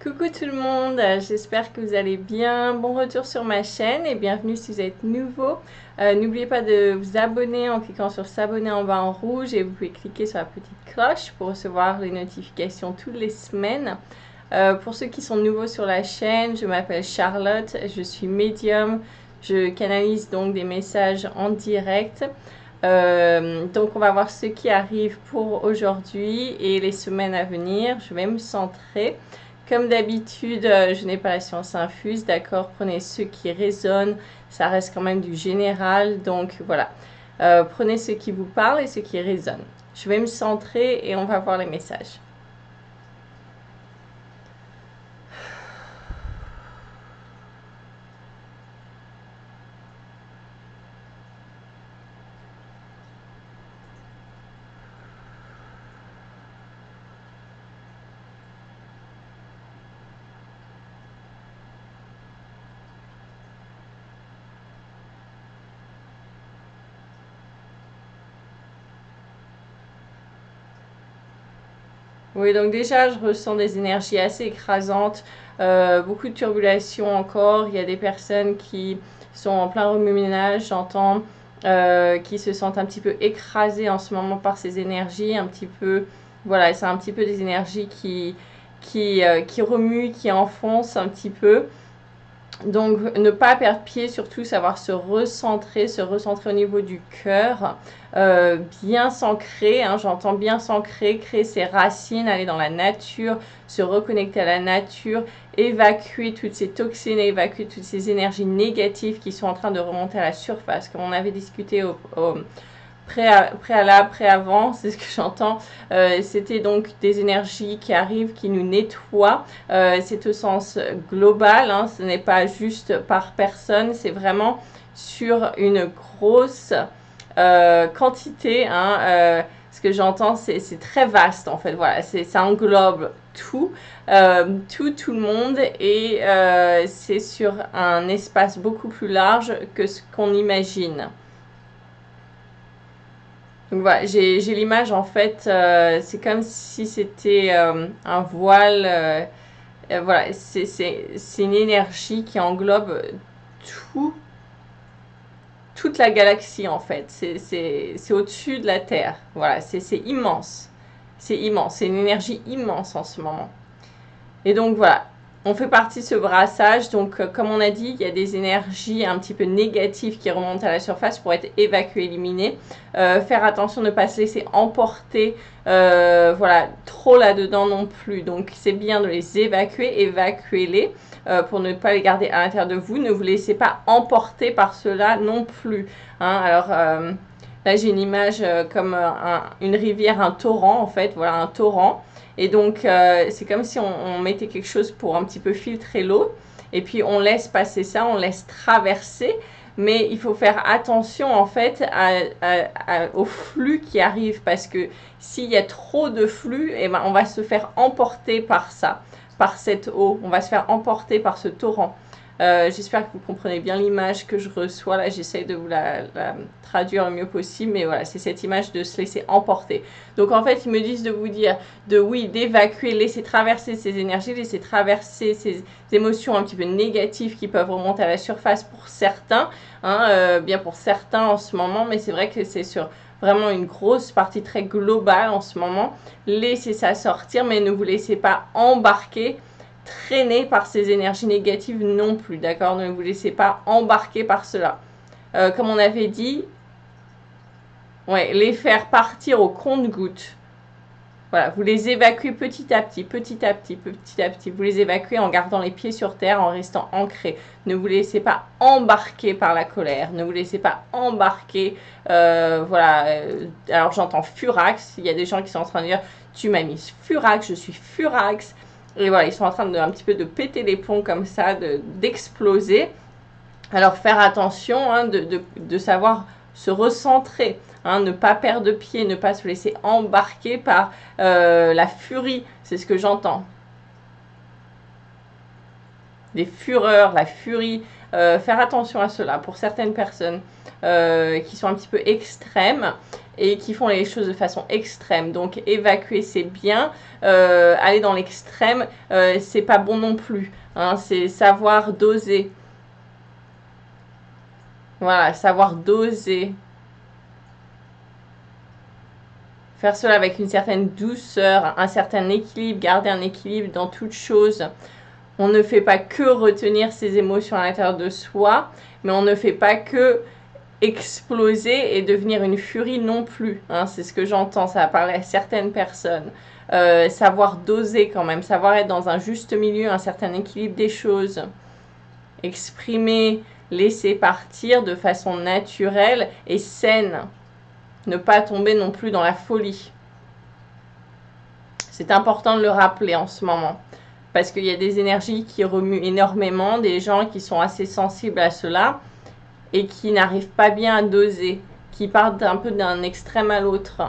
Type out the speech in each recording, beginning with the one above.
Coucou tout le monde, j'espère que vous allez bien. Bon retour sur ma chaîne et bienvenue si vous êtes nouveau. N'oubliez pas de vous abonner en cliquant sur s'abonner en bas en rouge et vous pouvez cliquer sur la petite cloche pour recevoir les notifications toutes les semaines. Pour ceux qui sont nouveaux sur la chaîne, je m'appelle Charlotte, je suis médium, je canalise donc des messages en direct. Donc on va voir ce qui arrive pour aujourd'hui et les semaines à venir. Je vais me centrer. Comme d'habitude, je n'ai pas la science infuse, d'accord? Prenez ceux qui résonnent, ça reste quand même du général, donc voilà. Prenez ceux qui vous parlent et ceux qui résonnent. Je vais me centrer et on va voir les messages. Oui, donc déjà, je ressens des énergies assez écrasantes, beaucoup de turbulation encore. Il y a des personnes qui sont en plein remue-ménage, j'entends, qui se sentent un petit peu écrasées en ce moment par ces énergies, un petit peu, voilà, c'est un petit peu des énergies qui remuent, qui enfoncent un petit peu. Donc, ne pas perdre pied, surtout savoir se recentrer au niveau du cœur, bien s'ancrer, hein, j'entends bien s'ancrer, créer ses racines, aller dans la nature, se reconnecter à la nature, évacuer toutes ces toxines, évacuer toutes ces énergies négatives qui sont en train de remonter à la surface, comme on avait discuté préavant, c'est ce que j'entends. C'était donc des énergies qui arrivent, qui nous nettoient. C'est au sens global, hein, ce n'est pas juste par personne, c'est vraiment sur une grosse quantité. Hein, ce que j'entends, c'est très vaste en fait. Voilà, ça englobe tout, tout le monde et c'est sur un espace beaucoup plus large que ce qu'on imagine. Donc voilà, j'ai l'image en fait, c'est comme si c'était un voile. Voilà, c'est une énergie qui englobe tout, toute la galaxie en fait. C'est au-dessus de la Terre. Voilà, c'est immense. C'est immense. C'est une énergie immense en ce moment. Et donc voilà, on fait partie de ce brassage. Donc comme on a dit, il y a des énergies un petit peu négatives qui remontent à la surface pour être évacuées, éliminées. Faire attention de ne pas se laisser emporter voilà, trop là-dedans non plus. Donc c'est bien de les évacuer, évacuez-les pour ne pas les garder à l'intérieur de vous. Ne vous laissez pas emporter par cela non plus. Hein, alors là j'ai une image comme une rivière, un torrent en fait, voilà un torrent. Et donc, c'est comme si on mettait quelque chose pour un petit peu filtrer l'eau. Et puis, on laisse passer ça, on laisse traverser. Mais il faut faire attention, en fait, au flux qui arrive. Parce que s'il y a trop de flux, eh ben, on va se faire emporter par ça, par cette eau. On va se faire emporter par ce torrent. J'espère que vous comprenez bien l'image que je reçois. Là, j'essaie de vous la traduire le mieux possible. Mais voilà, c'est cette image de se laisser emporter. Donc, en fait, ils me disent de vous dire d'évacuer, laisser traverser ces énergies, laisser traverser ces émotions un petit peu négatives qui peuvent remonter à la surface pour certains. Hein, bien pour certains en ce moment. Mais c'est vrai que c'est sur vraiment une grosse partie très globale en ce moment. Laissez ça sortir, mais ne vous laissez pas embarquer, traîner par ces énergies négatives non plus, d'accord? Ne vous laissez pas embarquer par cela. Comme on avait dit, ouais, les faire partir au compte-gouttes. Voilà, vous les évacuez petit à petit, petit à petit, petit à petit. Vous les évacuez en gardant les pieds sur terre, en restant ancrés. Ne vous laissez pas embarquer par la colère. Ne vous laissez pas embarquer. Voilà. Alors j'entends furax. Il y a des gens qui sont en train de dire tu m'as mis furax, je suis furax. Et voilà, ils sont en train de un petit peu de péter les plombs comme ça, d'exploser. Alors faire attention, hein, de savoir se recentrer, hein, ne pas perdre de pied, ne pas se laisser embarquer par la furie, c'est ce que j'entends. Les fureurs, la furie, faire attention à cela pour certaines personnes qui sont un petit peu extrêmes. et qui font les choses de façon extrême. Donc évacuer c'est bien, aller dans l'extrême c'est pas bon non plus, hein, c'est savoir doser. Voilà, savoir doser. Faire cela avec une certaine douceur, un certain équilibre, garder un équilibre dans toute chose. On ne fait pas que retenir ses émotions à l'intérieur de soi, mais on ne fait pas que exploser et devenir une furie non plus. Hein, c'est ce que j'entends, ça parle à certaines personnes. Savoir doser quand même, savoir être dans un juste milieu, un certain équilibre des choses. Exprimer, laisser partir de façon naturelle et saine. Ne pas tomber non plus dans la folie. C'est important de le rappeler en ce moment. Parce qu'il y a des énergies qui remuent énormément, des gens qui sont assez sensibles à cela et qui n'arrivent pas bien à doser, qui partent un peu d'un extrême à l'autre,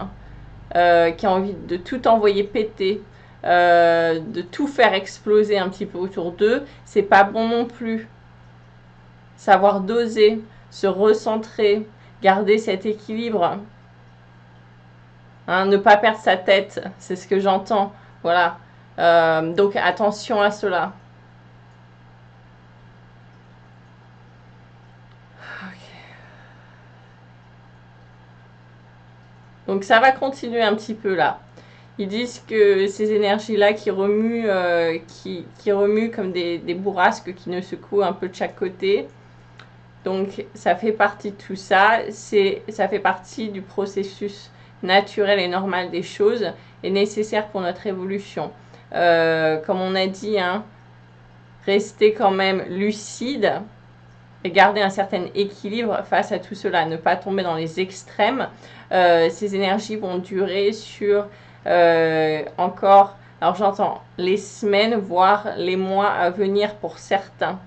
qui ont envie de tout envoyer péter, de tout faire exploser un petit peu autour d'eux. C'est pas bon non plus. Savoir doser, se recentrer, garder cet équilibre. Hein, ne pas perdre sa tête, c'est ce que j'entends. Voilà. Donc attention à cela. Okay. Donc ça va continuer un petit peu là. Ils disent que ces énergies-là qui remuent, qui remuent comme des bourrasques qui nous secouent un peu de chaque côté. Donc ça fait partie de tout ça. Ça fait partie du processus naturel et normal des choses et nécessaire pour notre évolution. Comme on a dit, hein, rester quand même lucide et garder un certain équilibre face à tout cela, ne pas tomber dans les extrêmes. Ces énergies vont durer sur encore, alors j'entends les semaines, voire les mois à venir pour certains.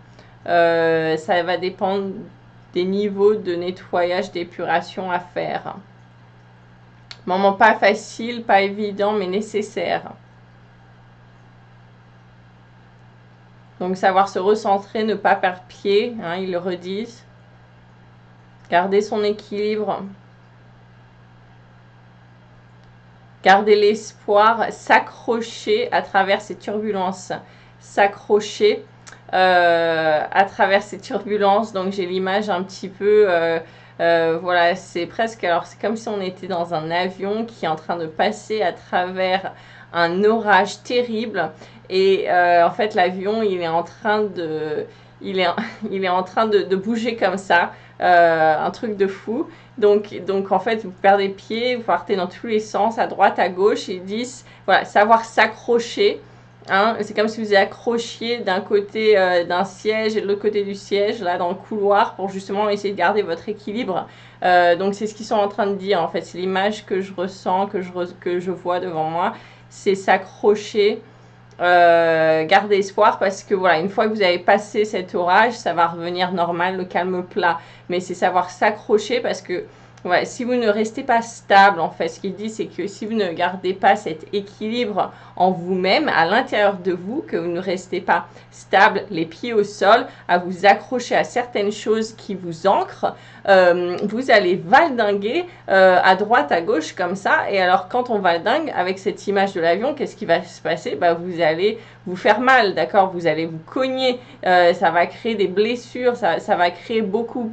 Ça va dépendre des niveaux de nettoyage, d'épuration à faire. Moment pas facile, pas évident, mais nécessaire. Donc savoir se recentrer, ne pas perdre pied, hein, ils le redisent. Garder son équilibre. Garder l'espoir, s'accrocher à travers ces turbulences. S'accrocher à travers ces turbulences. Donc j'ai l'image un petit peu... voilà, c'est presque... Alors c'est comme si on était dans un avion qui est en train de passer à travers un orage terrible. Et en fait l'avion il est en train de... Il est en train de bouger comme ça. Un truc de fou. Donc en fait, vous perdez pied, vous partez dans tous les sens, à droite, à gauche. Ils disent, voilà, savoir s'accrocher. Hein, c'est comme si vous accrochiez d'un côté d'un siège et de l'autre côté du siège, là, dans le couloir, pour justement essayer de garder votre équilibre. Donc c'est ce qu'ils sont en train de dire, en fait. C'est l'image que je ressens, que je vois devant moi. C'est s'accrocher. Gardez espoir parce que voilà, une fois que vous avez passé cet orage, ça va revenir normal, le calme plat. Mais c'est savoir s'accrocher parce que ouais, si vous ne restez pas stable, en fait, ce qu'il dit, c'est que si vous ne gardez pas cet équilibre en vous-même, à l'intérieur de vous, que vous ne restez pas stable, les pieds au sol, à vous accrocher à certaines choses qui vous ancrent, vous allez valdinguer à droite, à gauche, comme ça. Et alors, quand on valdingue, avec cette image de l'avion, qu'est-ce qui va se passer? Bah, vous allez vous faire mal, d'accord? Vous allez vous cogner, ça va créer des blessures, ça va créer beaucoup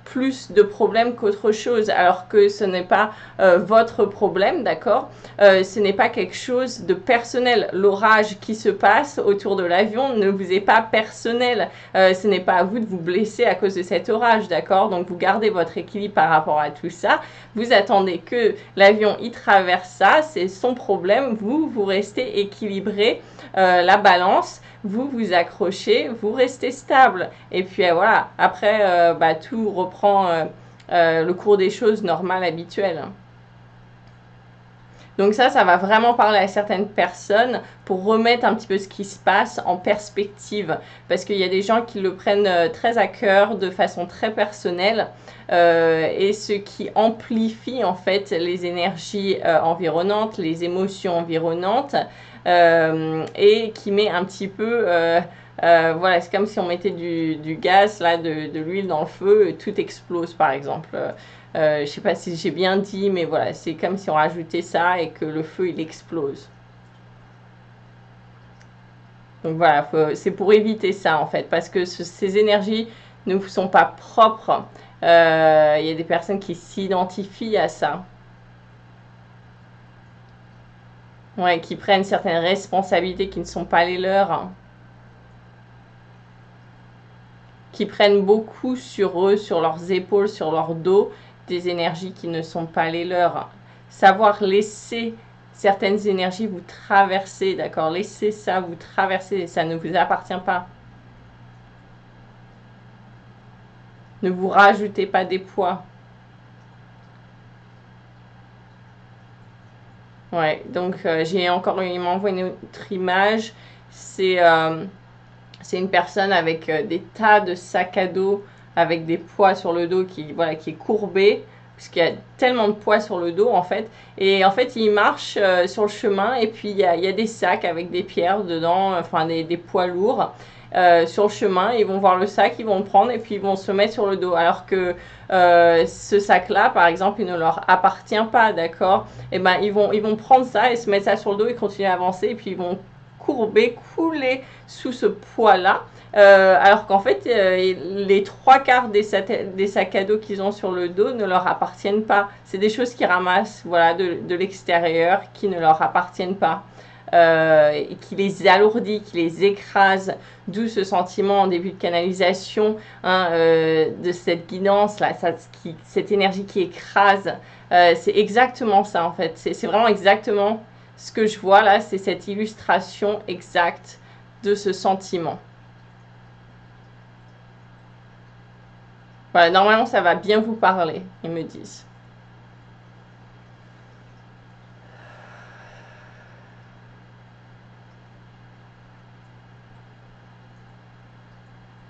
plus de problèmes qu'autre chose, alors que ce n'est pas votre problème, d'accord? Ce n'est pas quelque chose de personnel. L'orage qui se passe autour de l'avion ne vous est pas personnel. Ce n'est pas à vous de vous blesser à cause de cet orage, d'accord? Donc vous gardez votre équilibre par rapport à tout ça. Vous attendez que l'avion y traverse ça, c'est son problème. Vous restez équilibré, la balance. Vous vous accrochez, vous restez stable. Et puis voilà, après, tout reprend le cours des choses normales, habituelles. Donc ça va vraiment parler à certaines personnes pour remettre un petit peu ce qui se passe en perspective. Parce qu'il y a des gens qui le prennent très à cœur, de façon très personnelle. Et ce qui amplifie en fait les énergies environnantes, les émotions environnantes. Et qui met un petit peu... voilà, c'est comme si on mettait du gaz, là, de l'huile dans le feu, et tout explose par exemple. Je sais pas si j'ai bien dit, mais voilà, c'est comme si on rajoutait ça et que le feu, il explose. Donc voilà, c'est pour éviter ça en fait, parce que ces énergies ne vous sont pas propres. Il y a des personnes qui s'identifient à ça. Ouais, qui prennent certaines responsabilités qui ne sont pas les leurs. Hein. Qui prennent beaucoup sur eux, sur leurs épaules, sur leur dos, des énergies qui ne sont pas les leurs. Savoir laisser certaines énergies vous traverser, d'accord? Laissez ça vous traverser, ça ne vous appartient pas. Ne vous rajoutez pas des poids. Ouais, donc j'ai encore il m'envoie une autre image. C'est une personne avec des tas de sacs à dos, avec des poids sur le dos qui, voilà, qui est courbé, puisqu'il y a tellement de poids sur le dos en fait. Et en fait, il marche sur le chemin et puis il y a des sacs avec des pierres dedans, enfin des poids lourds. Sur le chemin, ils vont voir le sac, ils vont le prendre et puis ils vont se mettre sur le dos. Alors que ce sac-là, par exemple, il ne leur appartient pas, d'accord? Et ben ils vont prendre ça et se mettre ça sur le dos et continuer à avancer et puis ils vont courber, couler sous ce poids-là. Alors qu'en fait, les 3/4 des sacs à dos qu'ils ont sur le dos ne leur appartiennent pas. C'est des choses qu'ils ramassent, voilà, de l'extérieur, qui ne leur appartiennent pas. Qui les alourdit, qui les écrase, d'où ce sentiment en début de canalisation hein, de cette guidance là, cette énergie qui écrase. C'est exactement ça en fait. C'est vraiment exactement ce que je vois là, c'est cette illustration exacte de ce sentiment. Voilà, normalement ça va bien vous parler, ils me disent.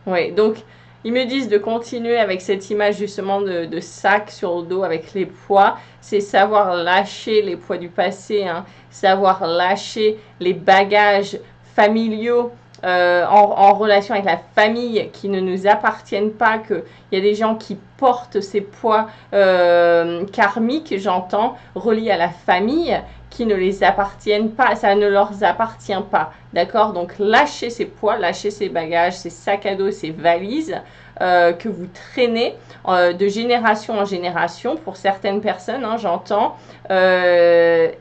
Oui, donc ils me disent de continuer avec cette image justement de sac sur le dos avec les poids. C'est savoir lâcher les poids du passé, hein, savoir lâcher les bagages familiaux en relation avec la famille qui ne nous appartiennent pas, qu'il y a des gens qui portent ces poids karmiques, j'entends, reliés à la famille, qui ne les appartiennent pas, ça ne leur appartient pas, d'accord? Donc lâchez ces poids, lâchez ces bagages, ces sacs à dos, ces valises que vous traînez de génération en génération pour certaines personnes, hein, j'entends,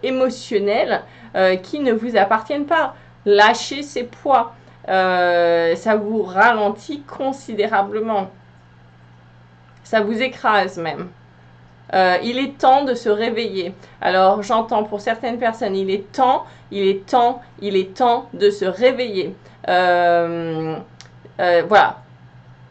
émotionnelles qui ne vous appartiennent pas. Lâchez ces poids, ça vous ralentit considérablement, ça vous écrase même. Il est temps de se réveiller. Alors j'entends pour certaines personnes, il est temps de se réveiller. Voilà.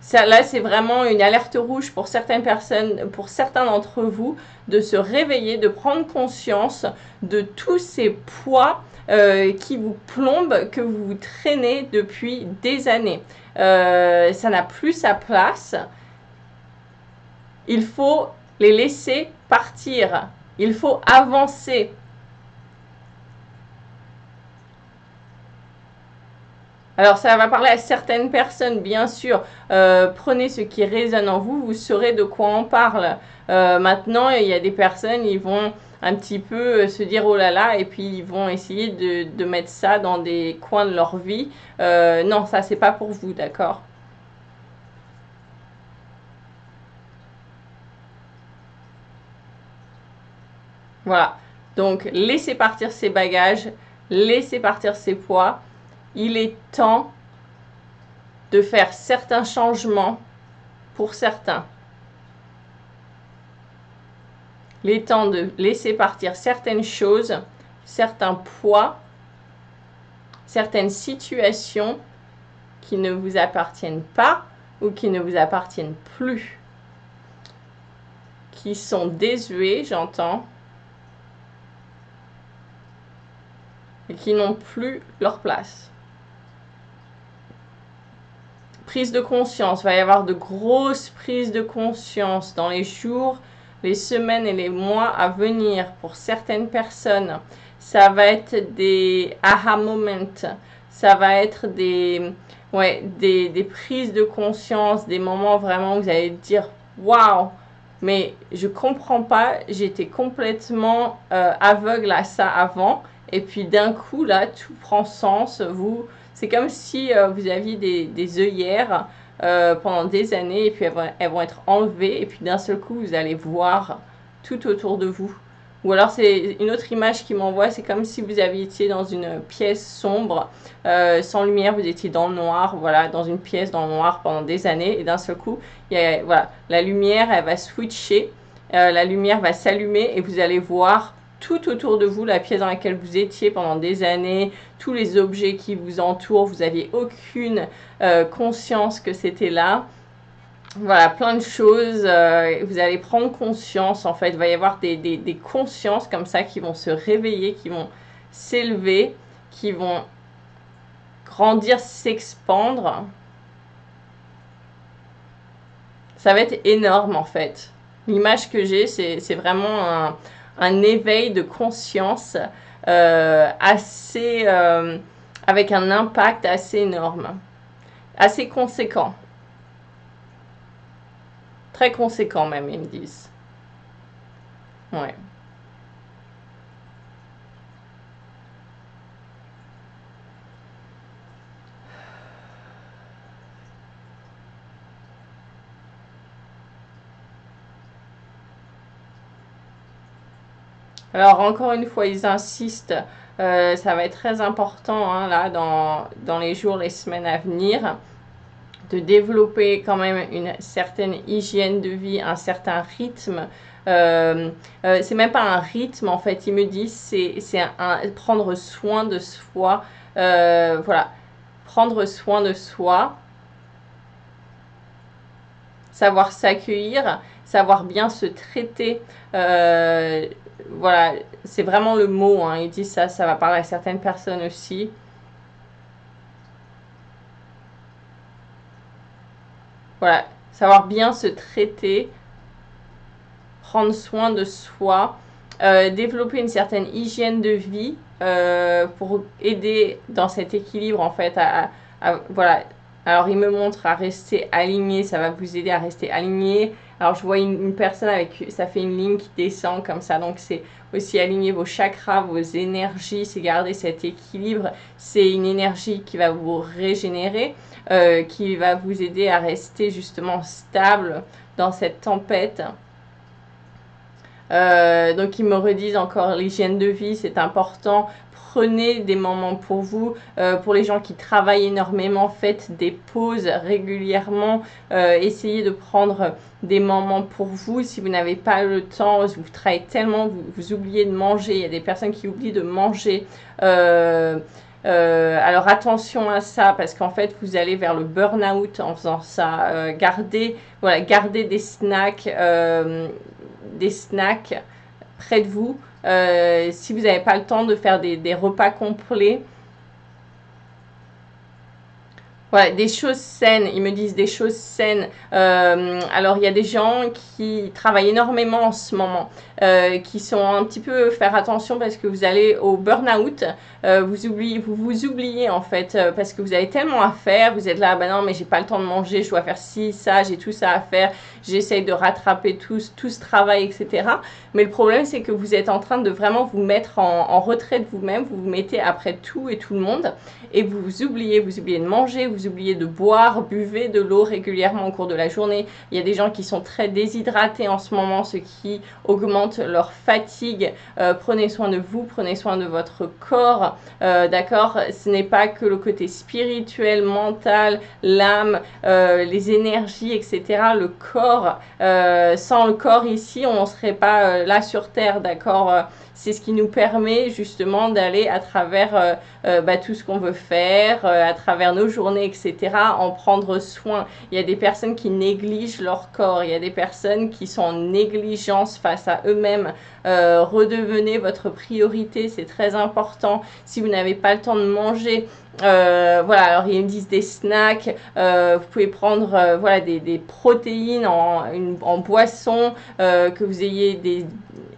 Ça, là, c'est vraiment une alerte rouge pour certaines personnes, pour certains d'entre vous, de se réveiller, de prendre conscience de tous ces poids qui vous plombent, que vous traînez depuis des années. Ça n'a plus sa place. Il faut les laisser partir. Il faut avancer. Alors, ça va parler à certaines personnes, bien sûr. Prenez ce qui résonne en vous, vous saurez de quoi on parle. Maintenant, il y a des personnes, ils vont un petit peu se dire oh là là, et puis ils vont essayer de mettre ça dans des coins de leur vie. Non, ça, c'est pas pour vous, d'accord ? Voilà. Donc, laissez partir ces bagages, laissez partir ces poids. Il est temps de faire certains changements pour certains. Il est temps de laisser partir certaines choses, certains poids, certaines situations qui ne vous appartiennent pas ou qui ne vous appartiennent plus, qui sont désuets, j'entends, et qui n'ont plus leur place. Prise de conscience, il va y avoir de grosses prises de conscience dans les jours, les semaines et les mois à venir pour certaines personnes. Ça va être des aha moments, ça va être des prises de conscience, des moments vraiment où vous allez dire waouh, mais je comprends pas, j'étais complètement aveugle à ça avant, et puis d'un coup, là, tout prend sens. C'est comme si vous aviez des œillères pendant des années, et puis elles vont être enlevées, et puis d'un seul coup, vous allez voir tout autour de vous. Ou alors c'est une autre image qui m'envoie, c'est comme si vous aviez été dans une pièce sombre, sans lumière, vous étiez dans le noir, voilà, dans une pièce dans le noir pendant des années, et d'un seul coup, voilà, la lumière, elle va switcher, la lumière va s'allumer, et vous allez voir tout autour de vous, la pièce dans laquelle vous étiez pendant des années, tous les objets qui vous entourent, vous n'aviez aucune conscience que c'était là. Voilà, plein de choses, vous allez prendre conscience, en fait, il va y avoir des consciences comme ça qui vont se réveiller, qui vont s'élever, qui vont grandir, s'expandre. Ça va être énorme, en fait. L'image que j'ai, c'est vraiment un éveil de conscience assez, avec un impact assez énorme, assez conséquent. Très conséquent même, ils me disent. Ouais. Alors, encore une fois, ils insistent, ça va être très important, hein, là, dans les jours, les semaines à venir, de développer quand même une certaine hygiène de vie, un certain rythme. C'est même pas un rythme, en fait, ils me disent, c'est prendre soin de soi. Voilà, prendre soin de soi, savoir s'accueillir, savoir bien se traiter. Voilà, c'est vraiment le mot, hein. Il dit ça, ça va parler à certaines personnes aussi. Voilà, savoir bien se traiter, prendre soin de soi, développer une certaine hygiène de vie pour aider dans cet équilibre, en fait, voilà. Alors, il me montre à rester aligné, ça va vous aider à rester aligné. Alors, je vois une personne avec, ça fait une ligne qui descend comme ça, donc c'est aussi aligner vos chakras, vos énergies, c'est garder cet équilibre. C'est une énergie qui va vous régénérer, qui va vous aider à rester justement stable dans cette tempête. Donc ils me redisent encore l'hygiène de vie, c'est important. Prenez des moments pour vous. Pour les gens qui travaillent énormément, faites des pauses régulièrement. Essayez de prendre des moments pour vous. Si vous n'avez pas le temps, vous travaillez tellement, vous oubliez de manger. Il y a des personnes qui oublient de manger. Alors attention à ça, parce qu'en fait vous allez vers le burn-out en faisant ça. Gardez des snacks près de vous. Si vous n'avez pas le temps de faire des repas complets, voilà, des choses saines, ils me disent des choses saines. Alors, il y a des gens qui travaillent énormément en ce moment, qui sont un petit peu faire attention parce que vous allez au burn-out, vous oubliez en fait, parce que vous avez tellement à faire, vous êtes là, bah non, mais j'ai pas le temps de manger, je dois faire ci, ça, j'ai tout ça à faire, j'essaye de rattraper tout ce travail, etc. Mais le problème, c'est que vous êtes en train de vraiment vous mettre en retrait de vous-même, vous vous mettez après tout et tout le monde, et vous oubliez de manger, vous oubliez de boire, buvez de l'eau régulièrement au cours de la journée. Il y a des gens qui sont très déshydratés en ce moment, ce qui augmente leur fatigue. Prenez soin de vous, prenez soin de votre corps, d'accord? Ce n'est pas que le côté spirituel, mental, l'âme, les énergies, etc. Le corps, sans le corps ici, on ne serait pas là sur Terre, d'accord? C'est ce qui nous permet justement d'aller à travers tout ce qu'on veut faire, à travers nos journées, etc., en prendre soin. Il y a des personnes qui négligent leur corps, il y a des personnes qui sont en négligence face à eux-mêmes. Redevenez votre priorité, c'est très important. Si vous n'avez pas le temps de manger, voilà, alors ils me disent des snacks, vous pouvez prendre voilà, des protéines en boisson, que vous ayez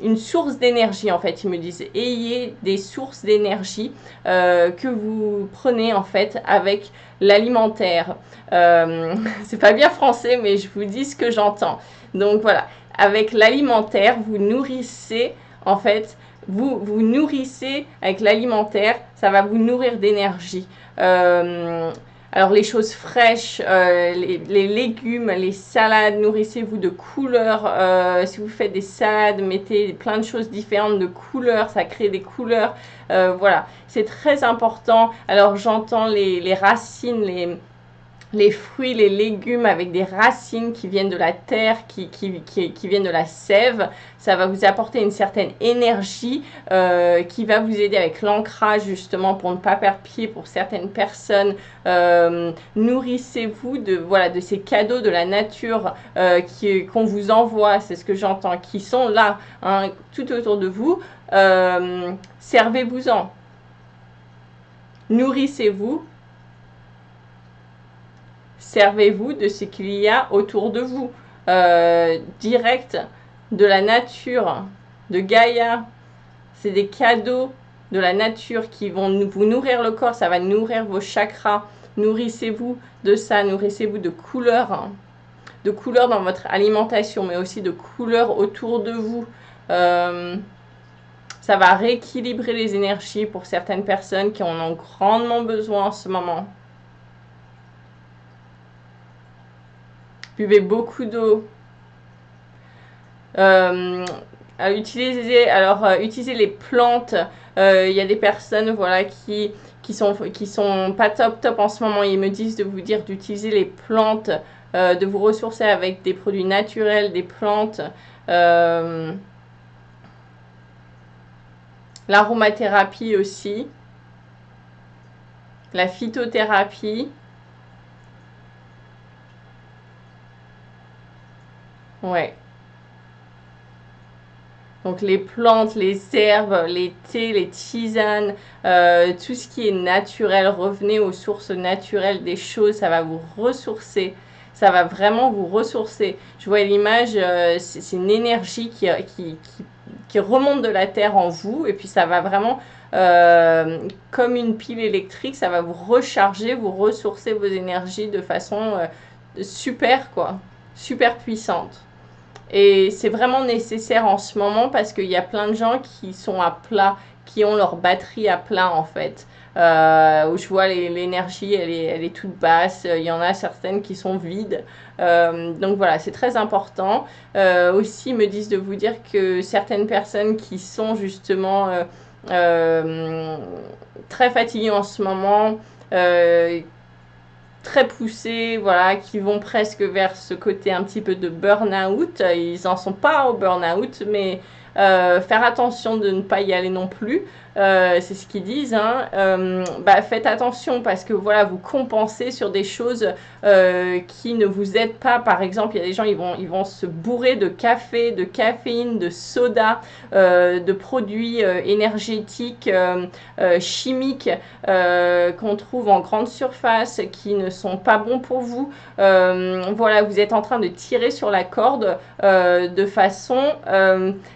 une source d'énergie en fait, ils me disent ayez des sources d'énergie que vous prenez en fait avec l'alimentaire. C'est pas bien français mais je vous dis ce que j'entends. Donc voilà, avec l'alimentaire, vous nourrissez, en fait, vous nourrissez avec l'alimentaire, ça va vous nourrir d'énergie. Alors les choses fraîches, les légumes, les salades, nourrissez-vous de couleurs. Si vous faites des salades, mettez plein de choses différentes de couleurs, ça crée des couleurs. Voilà, c'est très important. Alors j'entends les racines, les fruits, les légumes avec des racines qui viennent de la terre, qui viennent de la sève. Ça va vous apporter une certaine énergie qui va vous aider avec l'ancrage justement pour ne pas perdre pied pour certaines personnes. Nourrissez-vous de ces cadeaux de la nature qu'on vous envoie, c'est ce que j'entends, qui sont là hein, tout autour de vous. Servez-vous-en. Nourrissez-vous. Servez-vous de ce qu'il y a autour de vous, direct de la nature, de Gaïa. C'est des cadeaux de la nature qui vont vous nourrir le corps, ça va nourrir vos chakras. Nourrissez-vous de ça, nourrissez-vous de couleurs dans votre alimentation, mais aussi de couleurs autour de vous. Ça va rééquilibrer les énergies pour certaines personnes qui en ont grandement besoin en ce moment. Buvez beaucoup d'eau. Utilisez les plantes. Il y a des personnes voilà, qui sont pas top en ce moment. Ils me disent de vous dire d'utiliser les plantes, de vous ressourcer avec des produits naturels, des plantes. L'aromathérapie aussi. La phytothérapie. Ouais. Donc les plantes, les herbes, les thés, les tisanes, tout ce qui est naturel, revenez aux sources naturelles des choses, ça va vous ressourcer. Ça va vraiment vous ressourcer. Je vois l'image, c'est une énergie qui remonte de la terre en vous et puis ça va vraiment, comme une pile électrique, ça va vous recharger, vous ressourcer vos énergies de façon super quoi, super puissante. Et c'est vraiment nécessaire en ce moment parce qu'il y a plein de gens qui sont à plat, qui ont leur batterie à plat en fait. Où je vois l'énergie, elle est toute basse. Il y en a certaines qui sont vides. Donc voilà, c'est très important. Aussi, ils me disent de vous dire que certaines personnes qui sont justement très fatiguées en ce moment, très poussés, voilà, qui vont presque vers ce côté un petit peu de burn-out. Ils n'en sont pas au burn-out, mais faire attention de ne pas y aller non plus. C'est ce qu'ils disent. Hein. Faites attention parce que voilà, vous compensez sur des choses qui ne vous aident pas. Par exemple, il y a des gens, ils vont se bourrer de café, de caféine, de soda, de produits énergétiques, chimiques qu'on trouve en grande surface, qui ne sont pas bons pour vous. Voilà, vous êtes en train de tirer sur la corde de façon,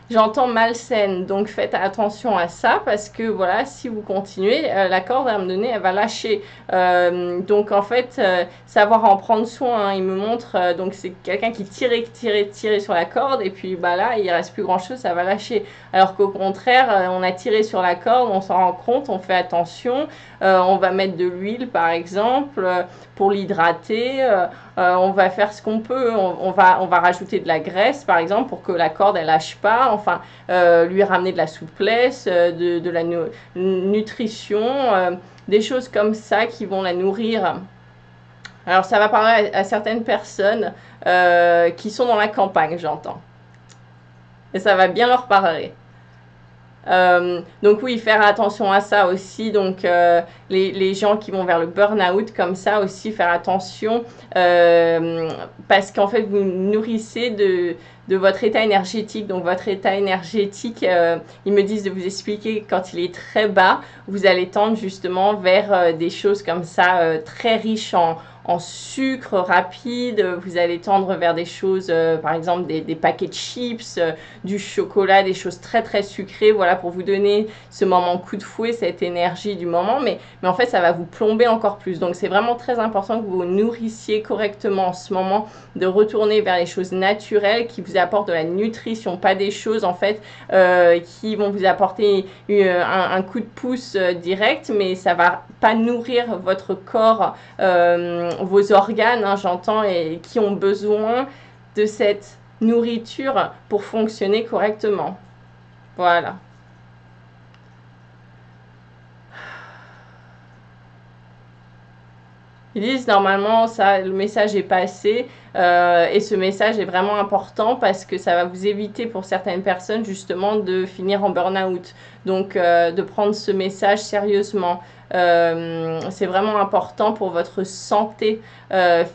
j'entends malsaine. Donc faites attention à ça parce que voilà, si vous continuez, la corde à un moment donné, elle va lâcher. Donc en fait, savoir en prendre soin. Hein, il me montre, donc c'est quelqu'un qui tirait sur la corde et puis bah là, il reste plus grand chose, ça va lâcher. Alors qu'au contraire, on a tiré sur la corde, on s'en rend compte, on fait attention. On va mettre de l'huile par exemple pour l'hydrater. On va faire ce qu'on peut. On va rajouter de la graisse par exemple pour que la corde elle lâche pas. Enfin, lui ramener de la souplesse, de la nutrition, des choses comme ça qui vont la nourrir. Alors ça va parler à certaines personnes qui sont dans la campagne, j'entends. Et ça va bien leur parler. Donc oui, faire attention à ça aussi. Donc les gens qui vont vers le burn-out comme ça aussi, faire attention parce qu'en fait vous nourrissez de votre état énergétique. Donc votre état énergétique, ils me disent de vous expliquer quand il est très bas, vous allez tendre justement vers des choses comme ça très riches en en sucre rapide, vous allez tendre vers des choses, par exemple des paquets de chips, du chocolat, des choses très très sucrées, voilà, pour vous donner ce moment coup de fouet, cette énergie du moment, mais en fait ça va vous plomber encore plus. Donc c'est vraiment très important que vous vous nourrissiez correctement en ce moment, de retourner vers les choses naturelles qui vous apportent de la nutrition, pas des choses en fait qui vont vous apporter un coup de pouce direct, mais ça va pas nourrir votre corps, vos organes, hein, j'entends, et qui ont besoin de cette nourriture pour fonctionner correctement. Voilà. Ils disent normalement ça, le message est passé et ce message est vraiment important parce que ça va vous éviter pour certaines personnes justement de finir en burn-out. Donc de prendre ce message sérieusement. C'est vraiment important pour votre santé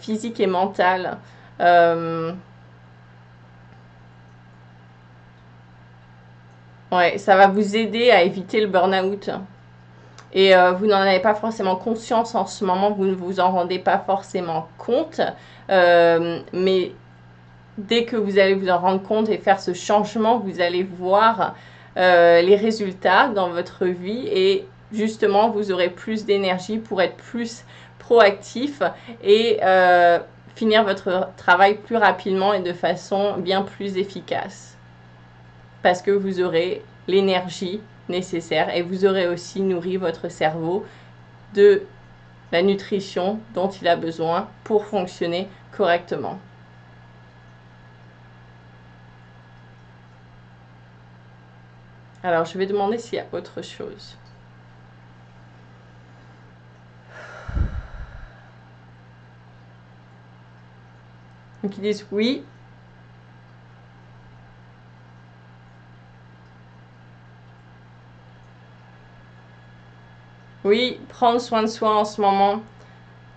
physique et mentale. Ouais, ça va vous aider à éviter le burn-out. Et vous n'en avez pas forcément conscience en ce moment, vous ne vous en rendez pas forcément compte, mais dès que vous allez vous en rendre compte et faire ce changement, vous allez voir les résultats dans votre vie et justement vous aurez plus d'énergie pour être plus proactif et finir votre travail plus rapidement et de façon bien plus efficace. Parce que vous aurez l'énergie nécessaire et vous aurez aussi nourri votre cerveau de la nutrition dont il a besoin pour fonctionner correctement. Alors, je vais demander s'il y a autre chose. Donc, ils disent oui. Oui, prendre soin de soi en ce moment,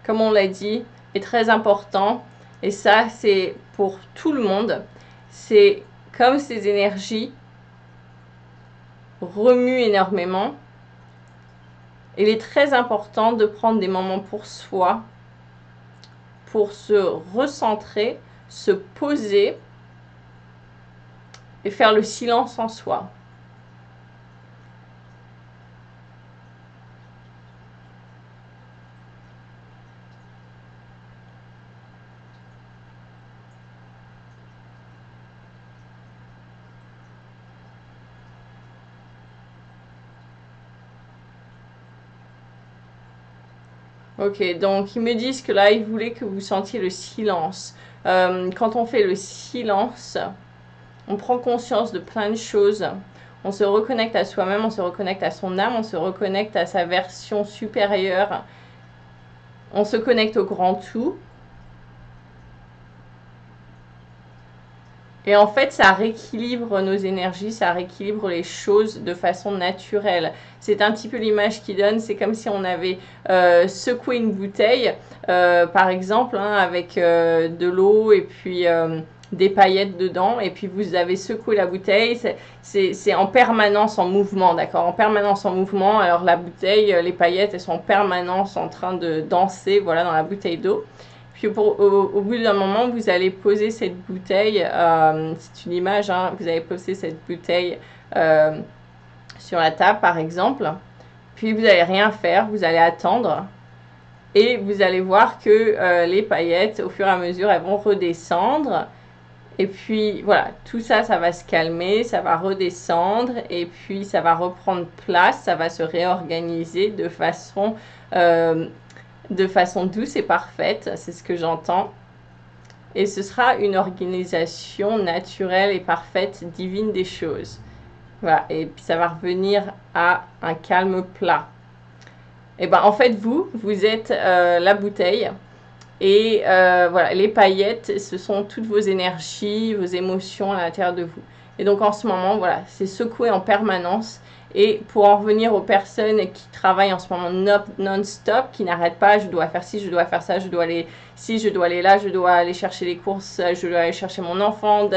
comme on l'a dit, est très important. Et ça, c'est pour tout le monde. C'est comme ces énergies remuent énormément. Il est très important de prendre des moments pour soi, pour se recentrer, se poser et faire le silence en soi. Ok, donc ils me disent que là, ils voulaient que vous sentiez le silence. Quand on fait le silence, on prend conscience de plein de choses. On se reconnecte à soi-même, on se reconnecte à son âme, on se reconnecte à sa version supérieure. On se connecte au grand tout. Et en fait, ça rééquilibre nos énergies, ça rééquilibre les choses de façon naturelle. C'est un petit peu l'image qu'il donne, c'est comme si on avait secoué une bouteille, par exemple, hein, avec de l'eau et puis des paillettes dedans, et puis vous avez secoué la bouteille, c'est en permanence en mouvement, d'accord? En permanence en mouvement, alors la bouteille, les paillettes, elles sont en permanence en train de danser, voilà, dans la bouteille d'eau. Puis au bout d'un moment, vous allez poser cette bouteille, c'est une image, hein, vous allez poser cette bouteille sur la table par exemple, puis vous n'allez rien faire, vous allez attendre et vous allez voir que les paillettes au fur et à mesure elles vont redescendre et puis voilà, tout ça, ça va se calmer, ça va redescendre et puis ça va reprendre place, ça va se réorganiser de façon douce et parfaite, c'est ce que j'entends. Et ce sera une organisation naturelle et parfaite, divine des choses. Voilà, et puis ça va revenir à un calme plat. Et ben en fait, vous êtes la bouteille. Et voilà, les paillettes, ce sont toutes vos énergies, vos émotions à l'intérieur de vous. Et donc en ce moment, voilà, c'est secoué en permanence. Et pour en revenir aux personnes qui travaillent en ce moment non-stop, qui n'arrêtent pas, je dois faire ci, je dois faire ça, je dois aller ci, je dois aller là, je dois aller chercher les courses, je dois aller chercher mon enfant,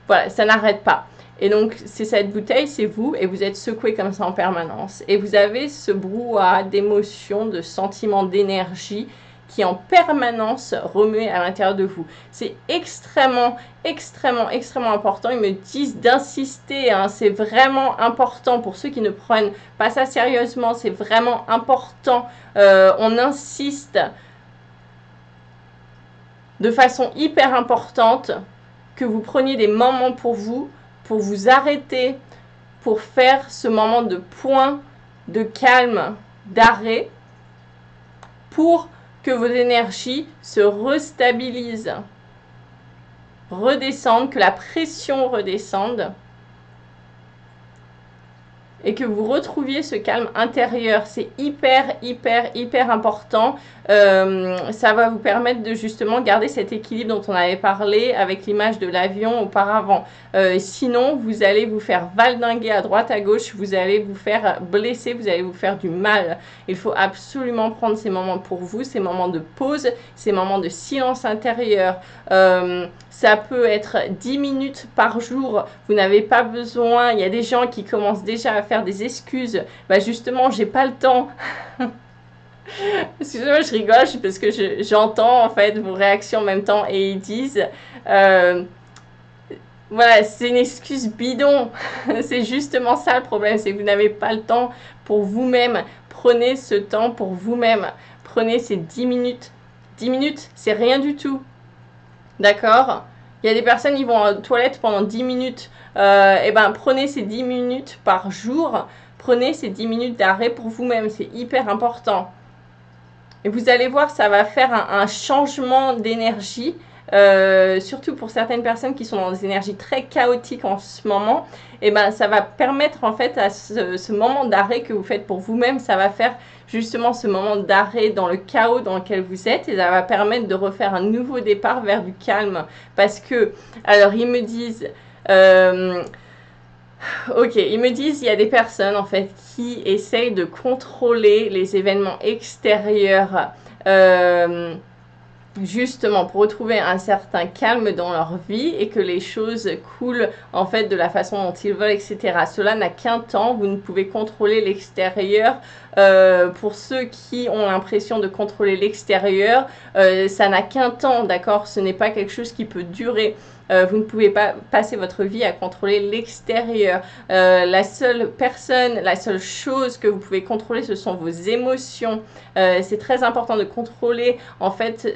Voilà, ça n'arrête pas. Et donc, c'est cette bouteille, c'est vous, et vous êtes secoué comme ça en permanence. Et vous avez ce brouhaha d'émotions, de sentiments, d'énergie qui en permanence remuait à l'intérieur de vous. C'est extrêmement, extrêmement, extrêmement important. Ils me disent d'insister, hein, c'est vraiment important pour ceux qui ne prennent pas ça sérieusement, c'est vraiment important. On insiste de façon hyper importante que vous preniez des moments pour vous arrêter, pour faire ce moment de point, de calme, d'arrêt, pour que vos énergies se restabilisent, redescendent, que la pression redescende et que vous retrouviez ce calme intérieur. C'est hyper, hyper, hyper important. Ça va vous permettre de justement garder cet équilibre dont on avait parlé avec l'image de l'avion auparavant. Sinon, vous allez vous faire valdinguer à droite, à gauche, vous allez vous faire blesser, vous allez vous faire du mal. Il faut absolument prendre ces moments pour vous, ces moments de pause, ces moments de silence intérieur. Ça peut être 10 minutes par jour. Vous n'avez pas besoin. Il y a des gens qui commencent déjà à faire des excuses. Bah justement, j'ai pas le temps. Excusez-moi, je rigole parce que j'entends en fait vos réactions en même temps et ils disent voilà, c'est une excuse bidon. C'est justement ça le problème, c'est que vous n'avez pas le temps pour vous-même. Prenez ce temps pour vous-même. Prenez ces 10 minutes. 10 minutes, c'est rien du tout. D'accord? Il y a des personnes qui vont aux toilettes pendant 10 minutes. Et ben, prenez ces 10 minutes par jour. Prenez ces 10 minutes d'arrêt pour vous-même. C'est hyper important. Et vous allez voir, ça va faire un changement d'énergie. Surtout pour certaines personnes qui sont dans des énergies très chaotiques en ce moment. Et ben, ça va permettre en fait à ce moment d'arrêt que vous faites pour vous-même. Ça va faire justement ce moment d'arrêt dans le chaos dans lequel vous êtes et ça va permettre de refaire un nouveau départ vers du calme parce que, alors ils me disent ok, ils me disent il y a des personnes en fait qui essayent de contrôler les événements extérieurs justement pour retrouver un certain calme dans leur vie et que les choses coulent en fait de la façon dont ils veulent, etc. Cela n'a qu'un temps, vous ne pouvez contrôler l'extérieur. Pour ceux qui ont l'impression de contrôler l'extérieur, ça n'a qu'un temps, d'accord? Ce n'est pas quelque chose qui peut durer. Vous ne pouvez pas passer votre vie à contrôler l'extérieur. La seule personne, la seule chose que vous pouvez contrôler, ce sont vos émotions. C'est très important de contrôler en fait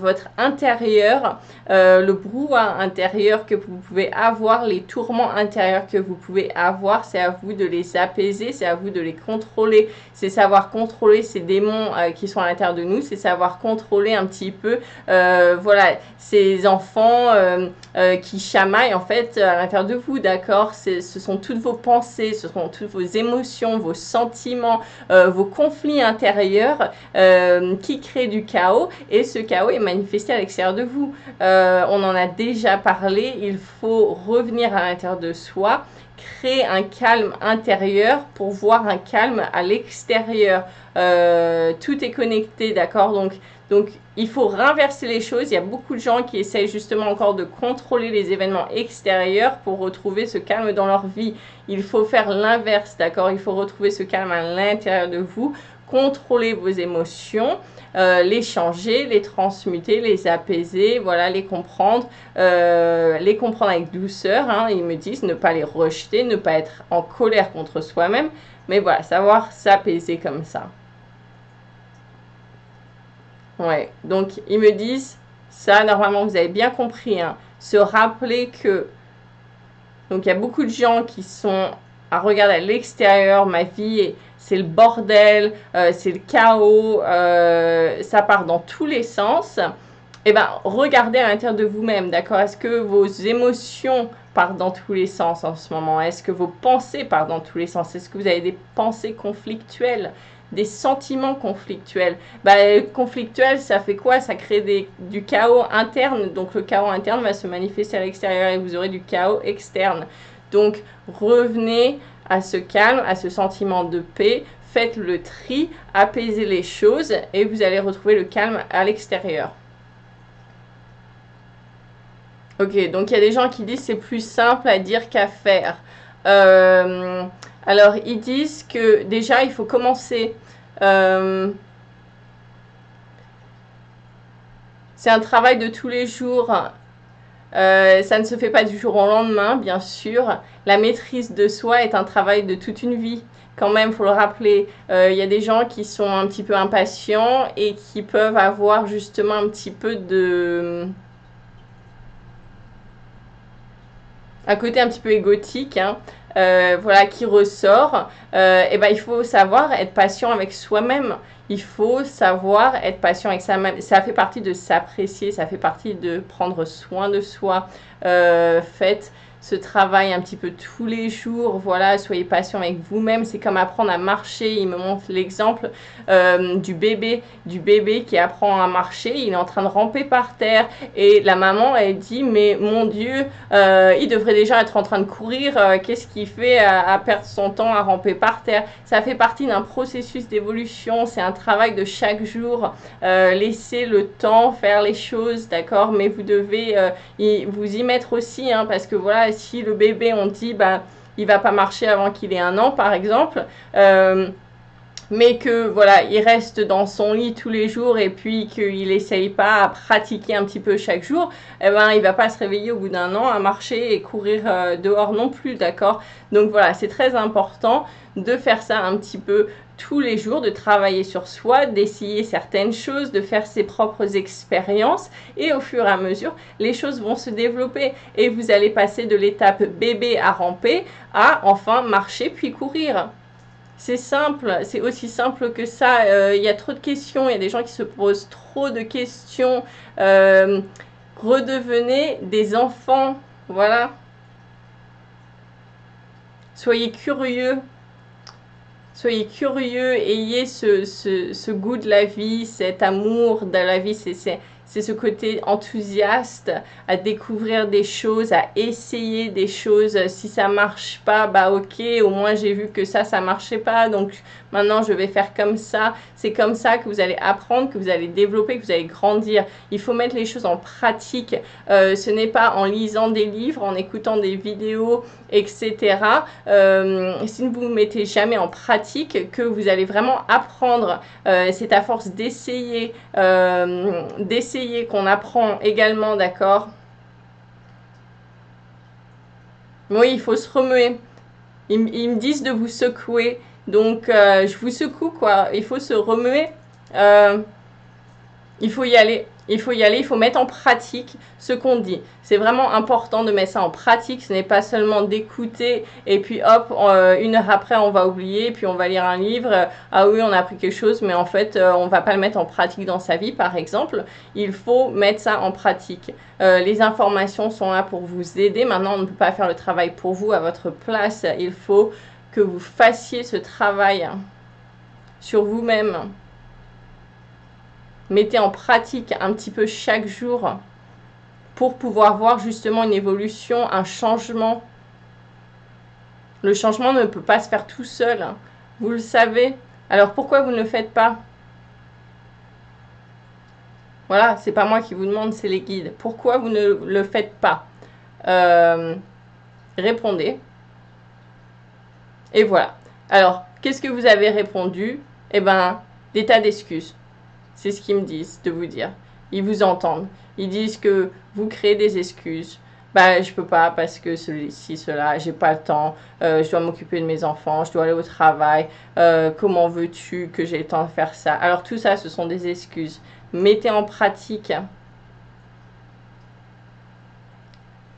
votre intérieur, le brouhaha intérieur que vous pouvez avoir, les tourments intérieurs que vous pouvez avoir. C'est à vous de les apaiser, c'est à vous de les contrôler. C'est savoir contrôler ces démons qui sont à l'intérieur de nous, c'est savoir contrôler un petit peu, voilà, ces enfants qui chamaillent en fait à l'intérieur de vous, d'accord? Ce sont toutes vos pensées, ce sont toutes vos émotions, vos sentiments, vos conflits intérieurs qui créent du chaos et ce chaos est manifesté à l'extérieur de vous. On en a déjà parlé, il faut revenir à l'intérieur de soi, créer un calme intérieur pour voir un calme à l'extérieur. Tout est connecté, d'accord? Donc, il faut renverser les choses. Il y a beaucoup de gens qui essayent justement encore de contrôler les événements extérieurs pour retrouver ce calme dans leur vie. Il faut faire l'inverse, d'accord? Il faut retrouver ce calme à l'intérieur de vous, contrôler vos émotions, les changer, les transmuter, les apaiser, voilà, les comprendre avec douceur. Hein, ils me disent ne pas les rejeter, ne pas être en colère contre soi-même, mais voilà, savoir s'apaiser comme ça. Ouais, donc ils me disent, ça normalement vous avez bien compris, hein, se rappeler que, donc il y a beaucoup de gens qui sont à regarder à l'extérieur, ma vie, c'est le bordel, c'est le chaos, ça part dans tous les sens. Et ben regardez à l'intérieur de vous-même, d'accord? Est-ce que vos émotions partent dans tous les sens en ce moment? Est-ce que vos pensées partent dans tous les sens? Est-ce que vous avez des pensées conflictuelles? Des sentiments conflictuels. Conflictuel, ça fait quoi? Ça crée du chaos interne. Donc le chaos interne va se manifester à l'extérieur et vous aurez du chaos externe. Donc revenez à ce calme, à ce sentiment de paix. Faites le tri, apaisez les choses et vous allez retrouver le calme à l'extérieur. Ok, donc il y a des gens qui disent c'est plus simple à dire qu'à faire. Alors, ils disent que déjà, il faut commencer. C'est un travail de tous les jours. Ça ne se fait pas du jour au lendemain, bien sûr. La maîtrise de soi est un travail de toute une vie. Quand même, il faut le rappeler, il y a des gens qui sont un petit peu impatients et qui peuvent avoir justement un petit peu de... un côté un petit peu égotique, hein, voilà, qui ressort. Et ben, il faut savoir être patient avec soi-même. Il faut savoir être patient avec soi-même. Ça fait partie de s'apprécier, ça fait partie de prendre soin de soi. Faites ce travail un petit peu tous les jours. Voilà, soyez patient avec vous-même. C'est comme apprendre à marcher. Il me montre l'exemple du bébé qui apprend à marcher. Il est en train de ramper par terre et la maman, elle dit, mais mon Dieu, il devrait déjà être en train de courir. Qu'est-ce qu'il fait à perdre son temps à ramper par terre? Ça fait partie d'un processus d'évolution. C'est un travail de chaque jour. Laissez le temps faire les choses, d'accord? Mais vous devez vous y mettre aussi, hein, parce que voilà, si le bébé, on dit, bah, il va pas marcher avant qu'il ait 1 an, par exemple, mais que voilà, il reste dans son lit tous les jours et puis qu'il essaye pas à pratiquer un petit peu chaque jour, eh ben, il va pas se réveiller au bout d'1 an à marcher et courir dehors non plus, d'accord? Donc voilà, c'est très important de faire ça un petit peu tous les jours, de travailler sur soi, d'essayer certaines choses, de faire ses propres expériences et au fur et à mesure, les choses vont se développer et vous allez passer de l'étape bébé à ramper à enfin marcher puis courir. C'est simple, c'est aussi simple que ça. Il y a trop de questions, il y a des gens qui se posent trop de questions. Redevenez des enfants, voilà. Soyez curieux. Soyez curieux, ayez ce goût de la vie, cet amour de la vie, c'est ce côté enthousiaste à découvrir des choses, à essayer des choses. Si ça marche pas, bah ok, au moins j'ai vu que ça marchait pas, donc maintenant je vais faire comme ça. C'est comme ça que vous allez apprendre, que vous allez développer, que vous allez grandir. Il faut mettre les choses en pratique. Ce n'est pas en lisant des livres, en écoutant des vidéos, etc. Si vous ne mettez jamais en pratique que vous allez vraiment apprendre. C'est à force d'essayer, qu'on apprend également, d'accord? Oui, il faut se remuer. Ils me disent de vous secouer, donc je vous secoue, quoi. Il faut se remuer. Il faut y aller. Il faut y aller, il faut mettre en pratique ce qu'on dit. C'est vraiment important de mettre ça en pratique. Ce n'est pas seulement d'écouter et puis hop, 1 heure après, on va oublier, puis on va lire un livre. Ah oui, on a appris quelque chose, mais en fait, on ne va pas le mettre en pratique dans sa vie, par exemple. Il faut mettre ça en pratique. Les informations sont là pour vous aider. Maintenant, on ne peut pas faire le travail pour vous à votre place. Il faut que vous fassiez ce travail sur vous-même. Mettez en pratique un petit peu chaque jour pour pouvoir voir justement une évolution, un changement. Le changement ne peut pas se faire tout seul, hein. Vous le savez. Alors pourquoi vous ne le faites pas? Voilà, c'est pas moi qui vous demande, c'est les guides. Pourquoi vous ne le faites pas? Répondez. Et voilà. Alors, qu'est-ce que vous avez répondu? Eh ben, des tas d'excuses. C'est ce qu'ils me disent de vous dire. Ils vous entendent. Ils disent que vous créez des excuses. Bah, je peux pas parce que ceci, cela, j'ai pas le temps. Je dois m'occuper de mes enfants. Je dois aller au travail. Comment veux-tu que j'ai le temps de faire ça? Alors tout ça, ce sont des excuses. Mettez en pratique.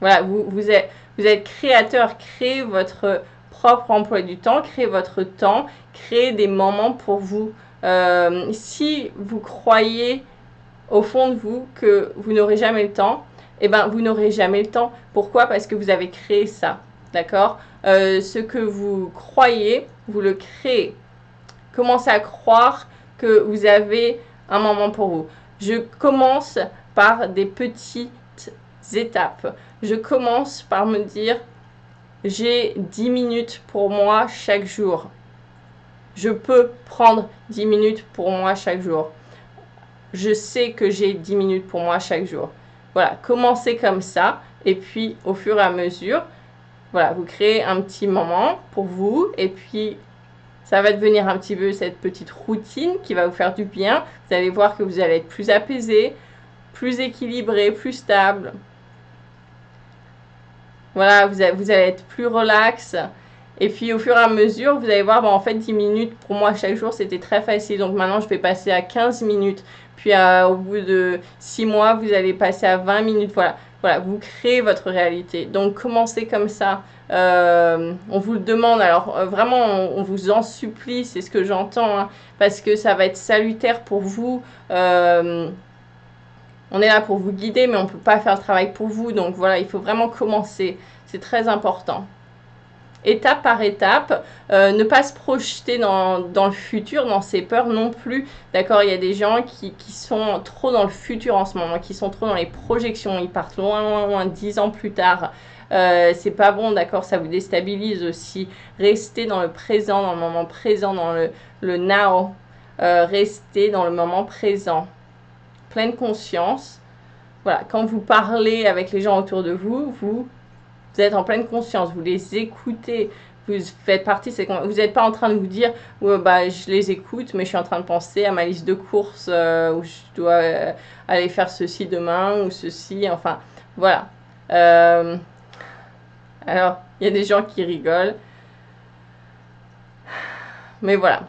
Voilà, vous êtes créateur. Créez votre propre emploi du temps. Créez votre temps. Créez des moments pour vous. Si vous croyez au fond de vous que vous n'aurez jamais le temps, eh ben vous n'aurez jamais le temps. Pourquoi? Parce que vous avez créé ça, d'accord? Ce que vous croyez, vous le créez. Commencez à croire que vous avez un moment pour vous. Je commence par des petites étapes. Je commence par me dire, j'ai 10 minutes pour moi chaque jour. Je peux prendre 10 minutes pour moi chaque jour. Je sais que j'ai 10 minutes pour moi chaque jour. Voilà, commencez comme ça. Et puis, au fur et à mesure, voilà, vous créez un petit moment pour vous. Et puis, ça va devenir un petit peu cette petite routine qui va vous faire du bien. Vous allez voir que vous allez être plus apaisé, plus équilibré, plus stable. Voilà, vous allez être plus relax. Et puis au fur et à mesure, vous allez voir, bah, en fait 10 minutes pour moi chaque jour c'était très facile. Donc maintenant je vais passer à 15 minutes. Puis au bout de 6 mois, vous allez passer à 20 minutes. Voilà, voilà, vous créez votre réalité. Donc commencez comme ça. On vous le demande. Alors vraiment, on vous en supplie, c'est ce que j'entends. Hein, parce que ça va être salutaire pour vous. On est là pour vous guider, mais on ne peut pas faire le travail pour vous. Donc voilà, il faut vraiment commencer. C'est très important. Étape par étape, ne pas se projeter dans le futur, dans ses peurs non plus. D'accord, il y a des gens qui sont trop dans le futur en ce moment, qui sont trop dans les projections. Ils partent loin, loin, loin, 10 ans plus tard. C'est pas bon, d'accord, ça vous déstabilise aussi. Restez dans le présent, dans le moment présent, dans le now. Restez dans le moment présent. Pleine conscience. Voilà, quand vous parlez avec les gens autour de vous, vous êtes en pleine conscience, vous les écoutez, vous faites partie, vous n'êtes pas en train de vous dire bah, je les écoute, mais je suis en train de penser à ma liste de courses où je dois aller faire ceci demain ou ceci, enfin voilà. Alors, il y a des gens qui rigolent, mais voilà.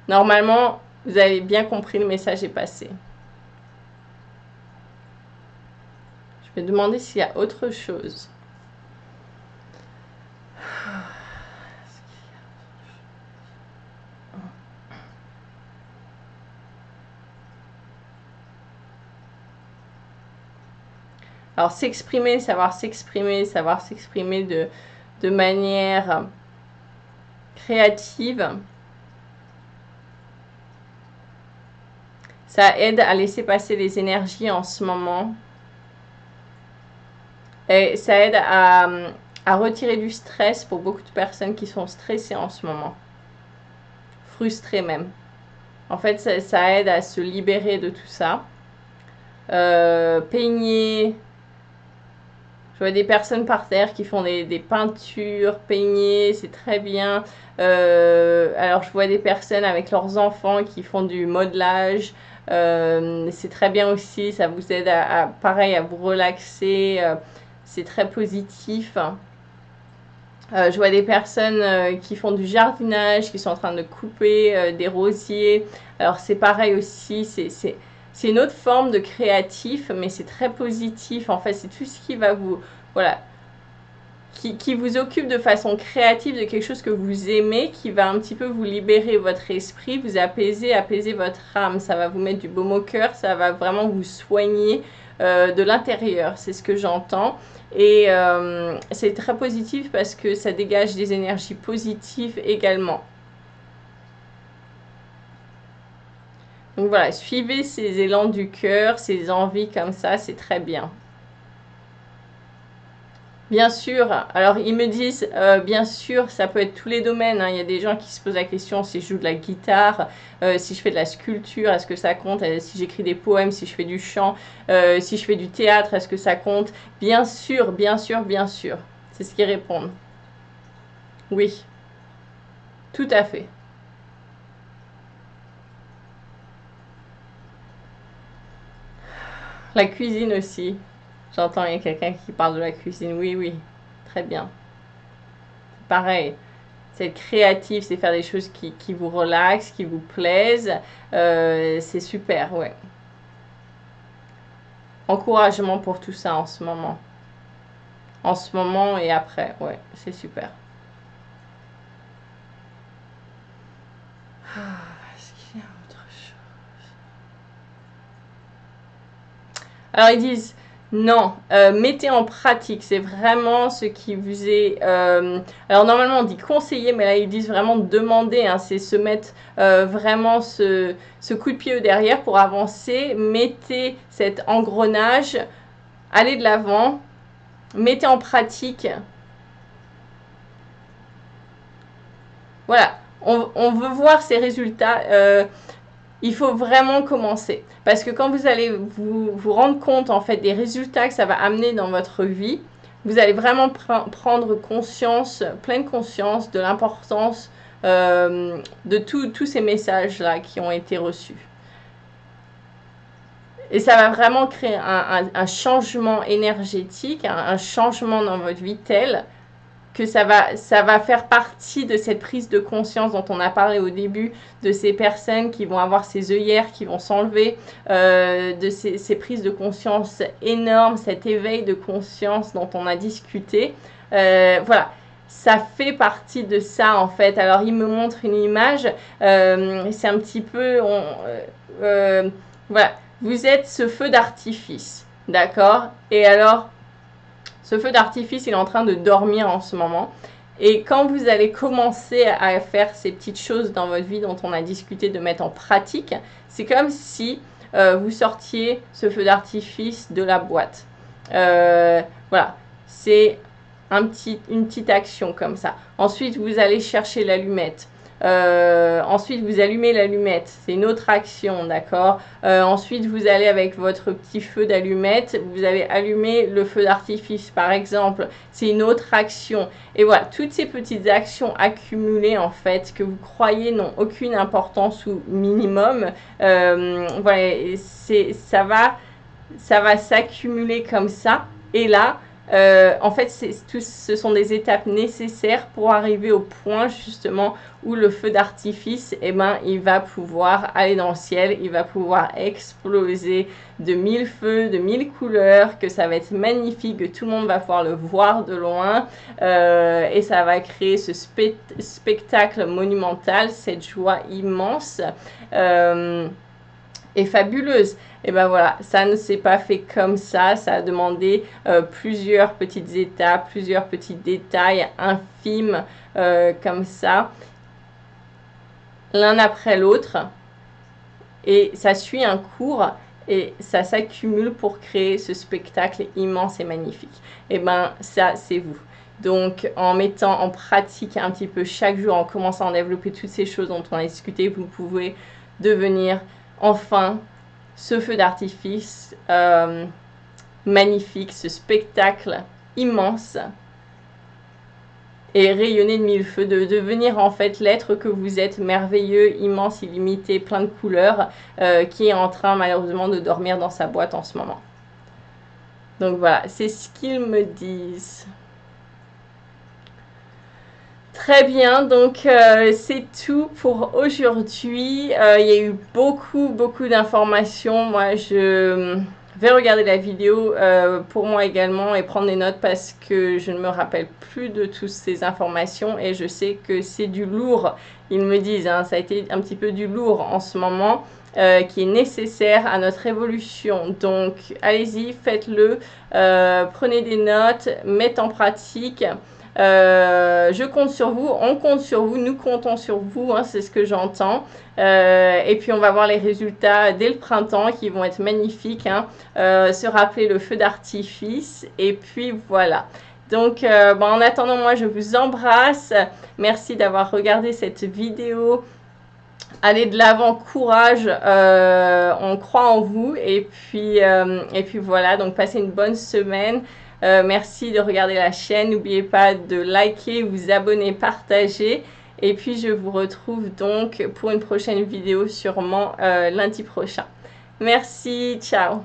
Normalement, vous avez bien compris, le message est passé. Je vais demander s'il y a autre chose. Alors s'exprimer, savoir s'exprimer de manière créative, ça aide à laisser passer les énergies en ce moment. Et ça aide à retirer du stress pour beaucoup de personnes qui sont stressées en ce moment. Frustrées même. En fait, ça aide à se libérer de tout ça. Peigner. Je vois des personnes par terre qui font des peintures, peigner, c'est très bien. Alors je vois des personnes avec leurs enfants qui font du modelage. C'est très bien aussi, ça vous aide pareil, à vous relaxer. C'est très positif. Je vois des personnes qui font du jardinage, qui sont en train de couper des rosiers. Alors c'est pareil aussi, c'est une autre forme de créatif, mais c'est très positif. En fait, c'est tout ce qui va vous, voilà, qui vous occupe de façon créative de quelque chose que vous aimez, qui va un petit peu vous libérer votre esprit, vous apaiser votre âme. Ça va vous mettre du baume au cœur, ça va vraiment vous soigner de l'intérieur. C'est ce que j'entends. Et c'est très positif parce que ça dégage des énergies positives également. Donc voilà, suivez ces élans du cœur, ces envies comme ça, c'est très bien. Bien sûr, alors ils me disent, bien sûr, ça peut être tous les domaines. Hein. Il y a des gens qui se posent la question si je joue de la guitare, si je fais de la sculpture, est-ce que ça compte? Si j'écris des poèmes, si je fais du chant, si je fais du théâtre, est-ce que ça compte? Bien sûr, bien sûr, bien sûr. C'est ce qu'ils répondent. Oui, tout à fait. La cuisine aussi. J'entends, il y a quelqu'un qui parle de la cuisine. Oui, oui, très bien. Pareil, c'est être créatif, c'est faire des choses qui vous relaxent, qui vous plaisent. C'est super, ouais. Encouragement pour tout ça en ce moment. En ce moment et après, ouais, c'est super. Est-ce qu'il y a autre chose? Alors ils disent non, mettez en pratique, c'est vraiment ce qui vous est... alors normalement on dit conseiller, mais là ils disent vraiment demander, hein, c'est se mettre vraiment ce coup de pied derrière pour avancer, mettez cet engrenage, allez de l'avant, mettez en pratique. Voilà, on veut voir ces résultats. Il faut vraiment commencer. Parce que quand vous allez vous rendre compte en fait des résultats que ça va amener dans votre vie, vous allez vraiment prendre conscience, pleine conscience de l'importance de tous ces messages-là qui ont été reçus. Et ça va vraiment créer un changement énergétique, un changement dans votre vie tel que ça va faire partie de cette prise de conscience dont on a parlé au début, de ces personnes qui vont avoir ces œillères qui vont s'enlever, de ces prises de conscience énormes, cet éveil de conscience dont on a discuté. Voilà. Ça fait partie de ça en fait. Alors il me montre une image, c'est un petit peu, voilà, vous êtes ce feu d'artifice, d'accord? Et alors, ce feu d'artifice, il est en train de dormir en ce moment. Et quand vous allez commencer à faire ces petites choses dans votre vie dont on a discuté de mettre en pratique, c'est comme si vous sortiez ce feu d'artifice de la boîte. Voilà, c'est une petite action comme ça. Ensuite, vous allez chercher l'allumette. Ensuite, vous allumez l'allumette, c'est une autre action, d'accord. Ensuite, vous allez avec votre petit feu d'allumette, vous allez allumer le feu d'artifice, par exemple, c'est une autre action. Et voilà, toutes ces petites actions accumulées, en fait, que vous croyez n'ont aucune importance ou minimum, voilà, ça va s'accumuler comme ça. Et là, en fait, ce sont des étapes nécessaires pour arriver au point justement où le feu d'artifice, eh ben, il va pouvoir aller dans le ciel, il va pouvoir exploser de 1000 feux, de 1000 couleurs, que ça va être magnifique, que tout le monde va pouvoir le voir de loin, et ça va créer ce spectacle monumental, cette joie immense et fabuleuse. Et ben voilà, ça ne s'est pas fait comme ça a demandé plusieurs petites étapes, plusieurs petits détails infimes comme ça, l'un après l'autre, et ça suit un cours et ça s'accumule pour créer ce spectacle immense et magnifique. Et ben ça, c'est vous. Donc, en mettant en pratique un petit peu chaque jour, en commençant à développer toutes ces choses dont on a discuté, vous pouvez devenir enfin ce feu d'artifice magnifique, ce spectacle immense et rayonner de 1000 feux, de devenir en fait l'être que vous êtes, merveilleux, immense, illimité, plein de couleurs, qui est en train malheureusement de dormir dans sa boîte en ce moment. Donc voilà, c'est ce qu'ils me disent. Très bien, donc c'est tout pour aujourd'hui. Il y a eu beaucoup d'informations. Moi, je vais regarder la vidéo pour moi également et prendre des notes parce que je ne me rappelle plus de toutes ces informations et je sais que c'est du lourd. Ils me disent, hein, ça a été un petit peu du lourd en ce moment. Qui est nécessaire à notre évolution. Donc, allez-y, faites-le, prenez des notes, mettez en pratique. Je compte sur vous, on compte sur vous, nous comptons sur vous, hein, c'est ce que j'entends. Et puis on va voir les résultats dès le printemps qui vont être magnifiques, hein. Se rappeler le feu d'artifice et puis voilà. Donc en attendant, moi je vous embrasse, merci d'avoir regardé cette vidéo. Allez de l'avant, courage, on croit en vous et puis voilà, donc passez une bonne semaine. Merci de regarder la chaîne, n'oubliez pas de liker, vous abonner, partager et puis je vous retrouve donc pour une prochaine vidéo sûrement lundi prochain. Merci, ciao.